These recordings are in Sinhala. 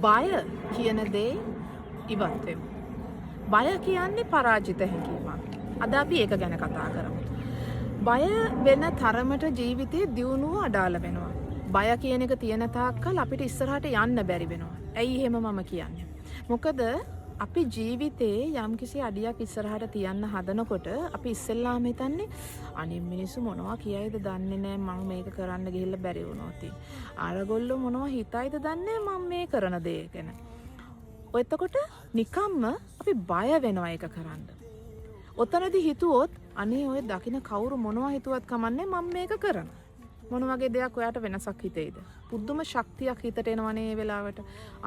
බය කියන දේ ඉවත් වෙමු. බය කියන්නේ පරාජිත හැඟීමක්. අද අපි ඒක ගැන කතා කරමු. බය වෙන තරමට ජීවිතේ දියුණුව අඩාල වෙනවා. බය කියන එක තියෙන තාක්කල් අපිට ඉස්සරහට යන්න බැරි වෙනවා. ඇයි එහෙම මම කියන්නේ? මොකද අපි ජීවිතේ යම්කිසි අඩියක් ඉස්සරහට තියන්න හදනකොට අපි ඉස්සෙල්ලාම හිතන්නේ අනිත් මිනිස්සු මොනවා කියයිද දන්නේ නැහැ මම මේක කරන්න ගිහිල්ලා බැරි වුණොත්. අරගොල්ලෝ මොනවා හිතයිද දන්නේ මම මේ කරන දේ ගැන. එතකොට නිකම්ම අපි බය වෙනවා ඒක කරන්න. ඔතනදී හිතුවොත් අනේ ඔය දකින්න කවුරු මොනවා හිතුවත් කමන්නේ මම මේක කරනවා. මොන වගේ දෙයක් ඔයාට වෙනසක් හිතෙයිද? පුදුම ශක්තියක් හිතට එනවනේ මේ වෙලාවට.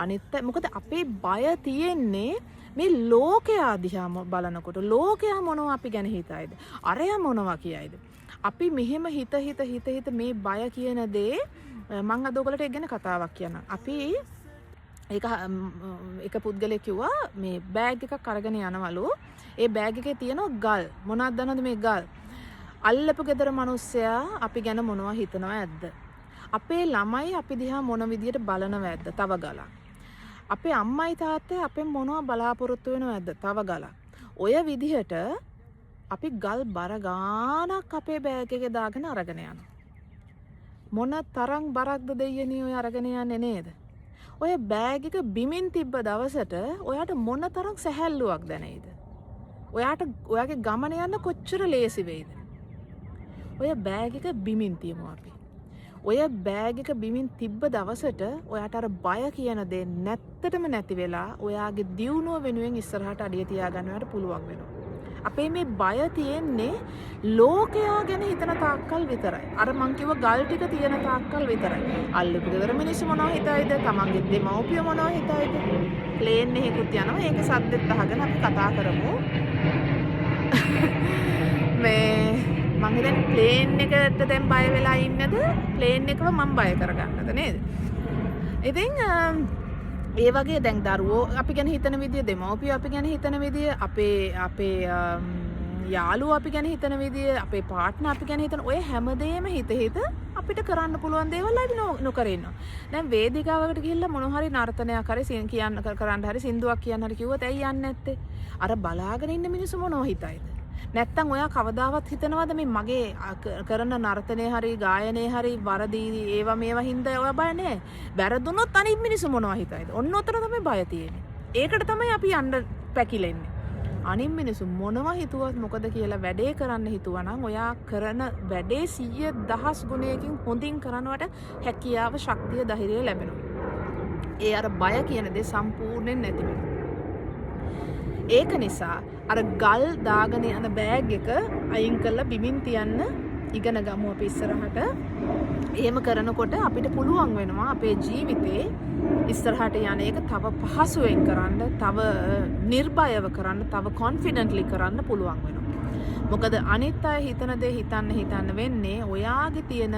අනිත් මොකද අපේ බය තියෙන්නේ මේ ලෝකයා දිහා බලනකොට ලෝකයා මොනවා අපි ගැන හිතයිද? අරයා මොනවා කියයිද? අපි මෙහෙම හිත මේ බය කියන දේ මම අද ඔයගලට ඒක ගැන කතාවක් කියන්නම්. අපි එක පුද්ගලයෙක් කිව්වා මේ බෑග් එකක් අරගෙන යනවලු. ඒ බෑග් එකේ තියෙන ගල් මොනවද දන්නවද මේ ගල්? අල්ලපු ගෙදර මිනිස්සයා අපි ගැන මොනවා හිතනවා ඇද්ද? අපේ ළමයි අපි දිහා මොන විදියට බලනවා ඇද්ද? තව ගලක්. අපේ අම්මයි තාත්තයි අපෙන් මොනවා බලාපොරොත්තු වෙනව ඇද්ද? තව ගලක්. ඔය විදිහට අපි ගල් බර ගානක් අපේ බෑග් එකේ දාගෙන අරගෙන යනවා. මොන තරම් බරක්ද දෙයියනේ ඔය අරගෙන යන්නේ නේද? ඔය බෑග් එක බිමින් තිබ්බ දවසට ඔයාට මොන තරම් සැහැල්ලුවක් දැනෙයිද? ඔයාගේ ගමන යන්න කොච්චර ලේසි වෙයිද? ඔය බෑග් එක බිමින් තියමු අපි. ඔය බෑග් එක බිමින් තිබ්බ දවසට ඔයාට අර බය කියන දේ නැත්තටම නැති වෙලා ඔයාගේ දියුණුව වෙනුවෙන් ඉස්සරහට අඩිය තියාගන්නවට පුළුවන් වෙනවා. අපේ මේ බය තියෙන්නේ ලෝකයා ගැන හිතන තාක්කල් විතරයි. අර මං කිව්ව ගල් ටික තියෙන තාක්කල් විතරයි. අල්ලපු ගෙදර මිනිස්සු මොනවා හිතයිද? තමන්ගේ දෙමව්පිය මොනවා හිතයිද? ප්ලේන් එකකුත් යනවා. ඒක සද්දෙත් අහගෙන අපි කතා කරමු. මේ මං හිතන්නේ ප්ලේන් එකට දැන් බය වෙලා ඉන්නද? ප්ලේන් එකව මම බය කරගන්නද නේද? ඉතින් ඒ වගේ දැන් දරුවෝ අපි ගැන හිතන විදිය, දෙමව්පියෝ අපි ගැන හිතන විදිය, අපේ යාළුවෝ අපි ගැන හිතන විදිය, අපේ පාර්ට්නර් අපි ගැන හිතන ඔය හැමදේම හිත අපිට කරන්න පුළුවන් දේවල් අපි නොකර ඉන්නවා. දැන් වේදිකාවකට ගිහිල්ලා මොන හරි නර්තනයක් හරි කරන්න හරි සින්දුවක් කියන්න හරි කිව්වොත් ඇයි යන්නේ නැත්තේ? අර බලාගෙන ඉන්න මිනිස්සු මොනවා හිතයිද? නැත්තම් ඔයා කවදාවත් හිතනවද මේ මගේ කරන නර්තනය හරි ගායනය හරි වරදී ඒවා මේවා හින්දා ඔයා බය නැහැ. වැරදුනොත් අනිත් මිනිස්සු මොනවා හිතයිද? ඔන්න ඔතන තමයි බය තියෙන්නේ. ඒකට තමයි අපි යන්න පැකිලෙන්නේ. අනිත් මිනිස්සු මොනවා හිතුවත් මොකද කියලා වැඩේ කරන්න හිතුවා නම් ඔයා කරන වැඩේ 100,000 ගුණයකින් හොඳින් කරනවට හැකියාව, ශක්තිය, ධෛර්යය ලැබෙනවා. ඒ අර බය කියන දේ සම්පූර්ණයෙන් නැති වෙනවා. ඒක නිසා අර ගල් දාගෙන යන බෑග් එක අයින් කරලා බිමින් තියන්න ඉගෙන ගමු අපි ඉස්සරහට. එහෙම කරනකොට අපිට පුළුවන් වෙනවා අපේ ජීවිතේ ඉස්සරහට යන එක තව පහසුවෙන් කරන්න, තව නිර්භයව කරන්න, තව කොන්ෆිඩන්ට්ලි කරන්න පුළුවන් වෙනවා. මොකද අනිත් අය හිතන දේ හිතන්න වෙන්නේ ඔයාගේ තියෙන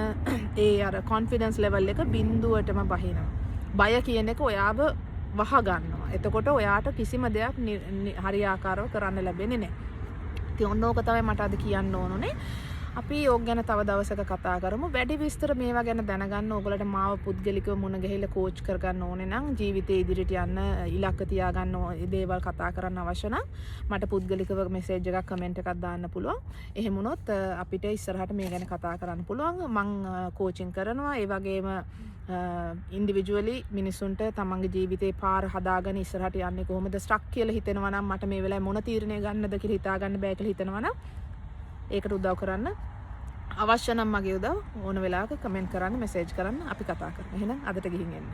ඒ අර කොන්ෆිඩන්ස් ලෙවල් එක බිඳුවටම බහිනවා. බය කියන එක ඔයාව වහ ගන්නවා. එතකොට ඔයාට කිසිම දෙයක් හරියාකාරව කරන්න ලැබෙන්නේ නැහැ. ඉතින් ඔන්න ඕක තමයි මට අද කියන්න ඕනුනේ. අපි ඕක ගැන තව දවසක කතා කරමු. වැඩි විස්තර මේවා ගැන දැනගන්න ඕගලට මාව පුද්ගලිකව මුණ ගැහිලා කෝච් කරගන්න ඕනේ නම් ජීවිතේ ඉදිරියට යන්න ඉලක්ක තියාගන්න දේවල් කතා කරන්න අවශ්‍ය නම් මට පුද්ගලිකව මෙසේජ් එකක් කමෙන්ට් එකක් දාන්න පුළුවන්. එහෙම වුණොත් අපිට ඉස්සරහට මේ ගැන කතා කරන්න පුළුවන්. මම කෝචින් කරනවා. ඒ වගේම ඉන්ඩිවිජුවලි මිනිසුන්ට තමන්ගේ ජීවිතේ පාර හදාගෙන ඉස්සරහට යන්නේ කොහොමද ස්ට්‍රක් කියලා හිතෙනවා නම් මට මේ වෙලාවේ මොන තීරණය ගන්නද කියලා හිතාගන්න බෑ කියලා හිතනවා නම් ඒකට උදව් කරන්න අවශ්‍ය නම් මගේ උදව් ඕන වෙලාවක කමෙන්ට් කරන්න, මෙසේජ් කරන්න, අපි කතා කරමු. එහෙනම් අදට ගිහින් එන්න.